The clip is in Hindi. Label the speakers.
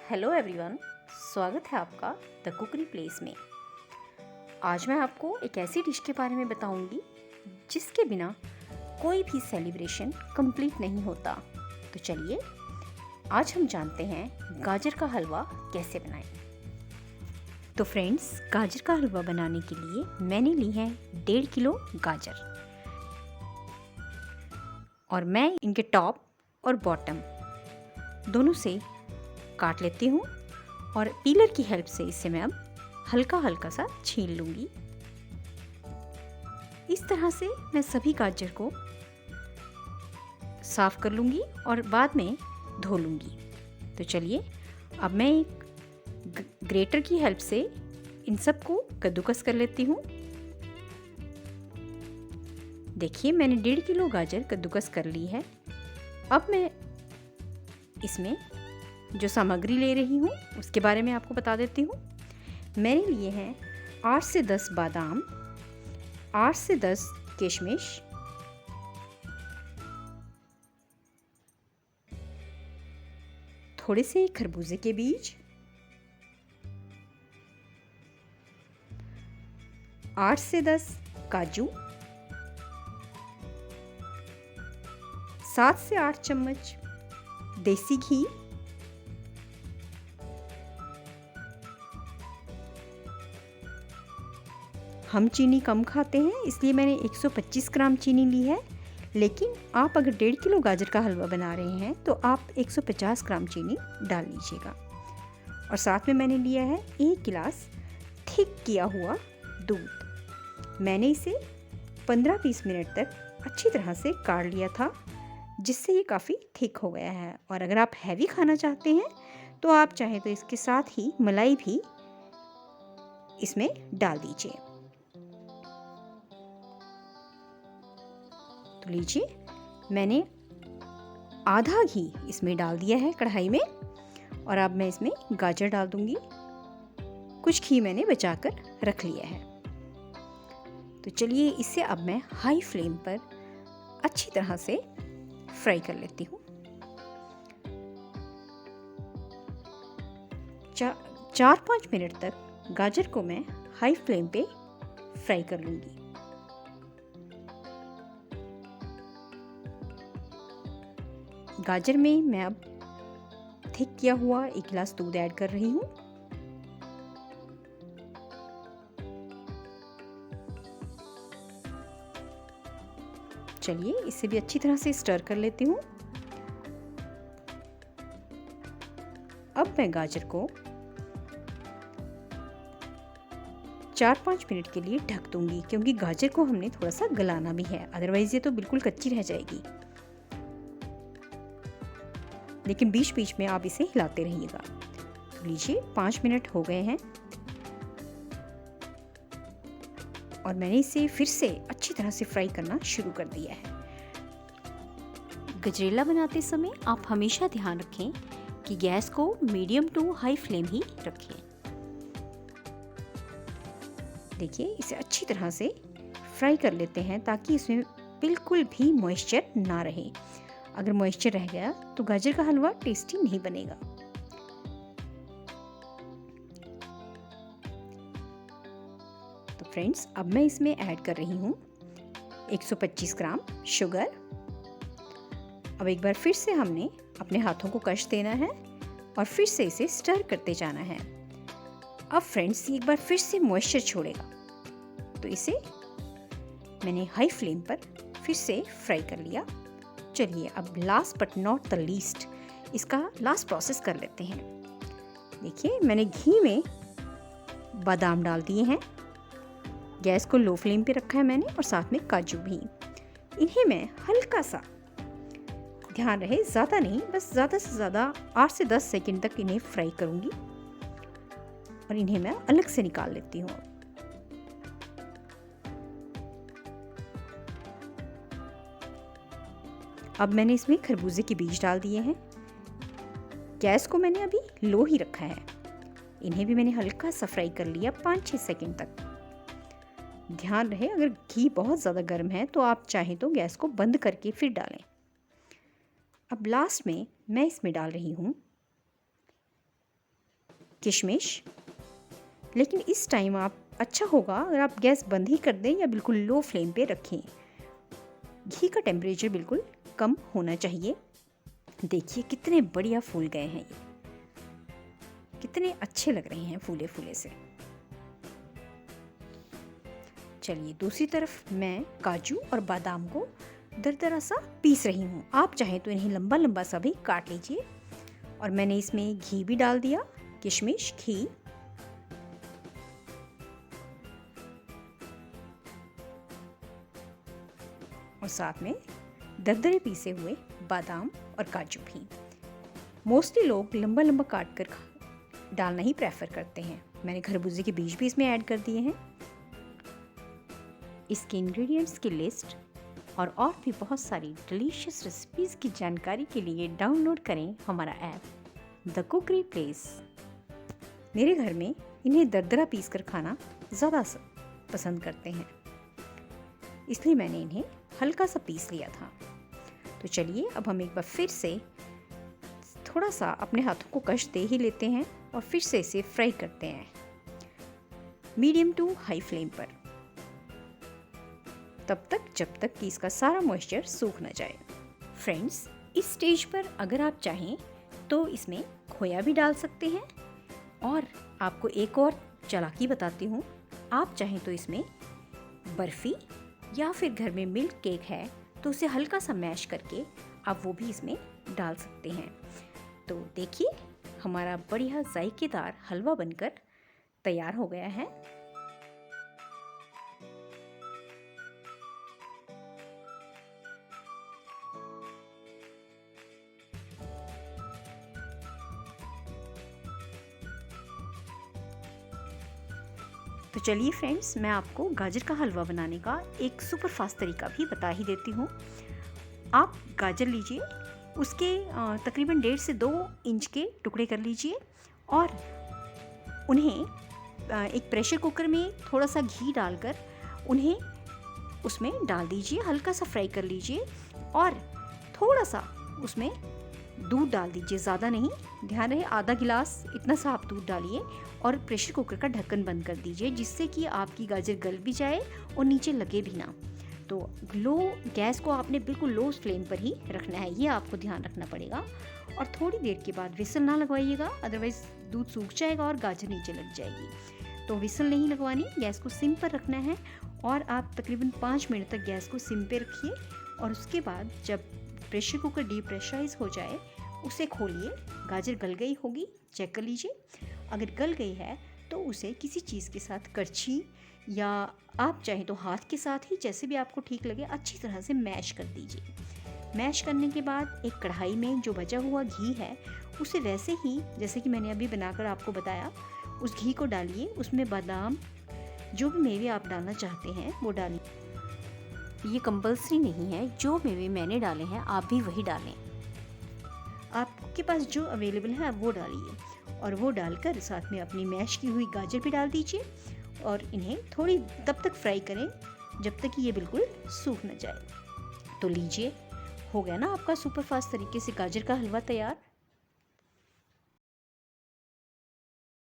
Speaker 1: हेलो एवरीवन, स्वागत है आपका द कुकरी प्लेस में। आज मैं आपको एक ऐसी डिश के बारे में बताऊंगी जिसके बिना कोई भी सेलिब्रेशन कंप्लीट नहीं होता। तो चलिए आज हम जानते हैं गाजर का हलवा कैसे बनाएं। तो फ्रेंड्स, गाजर का हलवा बनाने के लिए मैंने ली है 1.5 किलो गाजर और मैं इनके टॉप और बॉटम दोनों से काट लेती हूँ और पीलर की हेल्प से इसे मैं अब हल्का हल्का सा छील लूँगी। इस तरह से मैं सभी गाजर को साफ कर लूँगी और बाद में धो लूँगी। तो चलिए अब मैं एक ग्रेटर की हेल्प से इन सब को कद्दूकस कर लेती हूँ। देखिए मैंने 1.5 किलो गाजर कद्दूकस कर ली है। अब मैं इसमें जो सामग्री ले रही हूँ उसके बारे में आपको बता देती हूँ। मैंने लिए हैं 8 से 10 बादाम, 8 से 10 किशमिश, थोड़े से खरबूजे के बीज, 8 से 10 काजू, 7 से 8 चम्मच देसी घी, हम चीनी कम खाते हैं इसलिए मैंने 125 ग्राम चीनी ली है, लेकिन आप अगर 1.5 किलो गाजर का हलवा बना रहे हैं तो आप 150 ग्राम चीनी डाल लीजिएगा। और साथ में मैंने लिया है 1 गिलास थिक किया हुआ दूध। मैंने इसे 15-20 मिनट तक अच्छी तरह से काढ़ लिया था, जिससे ये काफ़ी थिक हो गया है। और अगर आप हैवी खाना चाहते हैं तो आप चाहें तो इसके साथ ही मलाई भी इसमें डाल दीजिए। तो लीजिए मैंने आधा घी इसमें डाल दिया है कढ़ाई में और अब मैं इसमें गाजर डाल दूंगी। कुछ घी मैंने बचाकर रख लिया है। तो चलिए इसे अब मैं हाई फ्लेम पर अच्छी तरह से फ्राई कर लेती हूँ। 4-5 मिनट तक गाजर को मैं हाई फ्लेम पे फ्राई कर लूँगी। गाजर में मैं अब थिक किया हुआ 1 गिलास दूध ऐड कर रही हूँ। चलिए इसे भी अच्छी तरह से स्टर कर लेती हूँ। अब मैं गाजर को 4-5 मिनट के लिए ढक दूंगी, क्योंकि गाजर को हमने थोड़ा सा गलाना भी है, अदरवाइज ये तो बिल्कुल कच्ची रह जाएगी। लेकिन बीच बीच में आप इसे हिलाते रहिएगा। तो लीजिए 5 मिनट हो गए हैं और मैंने इसे फिर से अच्छी तरह से फ्राई करना शुरू कर दिया है। गजरेला बनाते समय आप हमेशा ध्यान रखें कि गैस को मीडियम टू हाई फ्लेम ही रखें। देखिए इसे अच्छी तरह से फ्राई कर लेते हैं ताकि इसमें बिल्कुल भी मॉइस्चर ना रहे। अगर मॉइस्चर रह गया तो गाजर का हलवा टेस्टी नहीं बनेगा। तो फ्रेंड्स, अब मैं इसमें ऐड कर रही हूँ 125 ग्राम शुगर। अब एक बार फिर से हमने अपने हाथों को कश देना है और फिर से इसे स्टर करते जाना है। अब फ्रेंड्स, एक बार फिर से मॉइस्चर छोड़ेगा, तो इसे मैंने हाई फ्लेम पर फिर से फ्राई कर लिया। चलिए अब last but not the least इसका लास्ट प्रोसेस कर लेते हैं। देखिए मैंने घी में बादाम डाल दिए हैं। गैस को लो फ्लेम पे रखा है मैंने और साथ में काजू भी। इन्हें मैं हल्का सा, ध्यान रहे ज़्यादा नहीं, बस ज़्यादा से ज़्यादा 8 से 10 सेकंड तक इन्हें फ्राई करूँगी और इन्हें मैं अलग से निकाल लेती हूँ। अब मैंने इसमें खरबूजे के बीज डाल दिए हैं। गैस को मैंने अभी लो ही रखा है। इन्हें भी मैंने हल्का सा फ्राई कर लिया 5-6 सेकंड तक। ध्यान रहे अगर घी बहुत ज़्यादा गर्म है तो आप चाहें तो गैस को बंद करके फिर डालें। अब लास्ट में मैं इसमें डाल रही हूँ किशमिश। लेकिन इस टाइम आप अच्छा होगा अगर आप गैस बंद ही कर दें या बिल्कुल लो फ्लेम पे रखें। घी का टेम्परेचर बिल्कुल कम होना चाहिए। देखिए कितने बढ़िया फूल गए हैं ये, कितने अच्छे लग रहे हैं फूले फूले से। चलिए दूसरी तरफ मैं काजू और बादाम को दरदरा सा पीस रही हूँ। आप चाहें तो इन्हें लंबा लंबा सा भी काट लीजिए। और मैंने इसमें घी भी डाल दिया, किशमिश, घी और साथ में दरदरे पीसे हुए बादाम और काजू भी। मोस्टली लोग लंबा लंबा काट कर डालना ही प्रेफर करते हैं। मैंने खरबूजे के बीज भी इसमें ऐड कर दिए हैं। इसके इंग्रेडिएंट्स की लिस्ट और भी बहुत सारी डिलीशियस रेसिपीज़ की जानकारी के लिए डाउनलोड करें हमारा ऐप द कुकरी प्लेस। मेरे घर में इन्हें दरदरा पीस कर खाना ज़्यादा पसंद करते हैं, इसलिए मैंने इन्हें हल्का सा पीस लिया था। तो चलिए अब हम एक बार फिर से थोड़ा सा अपने हाथों को कश दे ही लेते हैं और फिर से इसे फ्राई करते हैं मीडियम टू हाई फ्लेम पर, तब तक जब तक कि इसका सारा मॉइस्चर सूख ना जाए। फ्रेंड्स, इस स्टेज पर अगर आप चाहें तो इसमें खोया भी डाल सकते हैं। और आपको एक और चालाकी बताती हूँ, आप चाहें तो इसमें बर्फ़ी या फिर घर में मिल्क केक है तो उसे हल्का सा मैश करके आप वो भी इसमें डाल सकते हैं। तो देखिए हमारा बढ़िया जायकेदार हलवा बनकर तैयार हो गया है। तो चलिए फ्रेंड्स, मैं आपको गाजर का हलवा बनाने का एक सुपर फास्ट तरीका भी बता ही देती हूँ। आप गाजर लीजिए, उसके तकरीबन 1.5 से 2 इंच के टुकड़े कर लीजिए और उन्हें एक प्रेशर कुकर में थोड़ा सा घी डालकर उन्हें उसमें डाल दीजिए, हल्का सा फ्राई कर लीजिए और थोड़ा सा उसमें दूध डाल दीजिए, ज़्यादा नहीं, ध्यान रहे आधा गिलास इतना सा आप दूध डालिए और प्रेशर कुकर का ढक्कन बंद कर दीजिए, जिससे कि आपकी गाजर गल भी जाए और नीचे लगे भी ना। तो लो गैस को आपने बिल्कुल लो फ्लेम पर ही रखना है, ये आपको ध्यान रखना पड़ेगा। और थोड़ी देर के बाद विसल ना लगवाइएगा, अदरवाइज़ दूध सूख जाएगा और गाजर नीचे लग जाएगी। तो विसल नहीं लगवानी, गैस को सिम पर रखना है और आप तकरीबन 5 मिनट तक गैस को सिम पे रखिए। और उसके बाद जब प्रेशर कुकर डीप्रेशराइज हो जाए उसे खोलिए, गाजर गल गई होगी, चेक कर लीजिए। अगर गल गई है तो उसे किसी चीज़ के साथ, करछी या आप चाहें तो हाथ के साथ ही, जैसे भी आपको ठीक लगे, अच्छी तरह से मैश कर दीजिए। मैश करने के बाद एक कढ़ाई में जो बचा हुआ घी है उसे वैसे ही जैसे कि मैंने अभी बनाकर आपको बताया, उस घी को डालिए। उसमें बादाम, जो भी मेवे आप डालना चाहते हैं वो डालिए। ये कंपल्सरी नहीं है, जो मेवे मैंने डाले हैं आप भी वही डालें। आपके पास जो अवेलेबल है आप वो डालिए और वो डालकर साथ में अपनी मैश की हुई गाजर भी डाल दीजिए और इन्हें थोड़ी तब तक फ्राई करें जब तक कि ये बिल्कुल सूख न जाए। तो लीजिए, हो गया ना आपका सुपर फास्ट तरीके से गाजर का हलवा तैयार।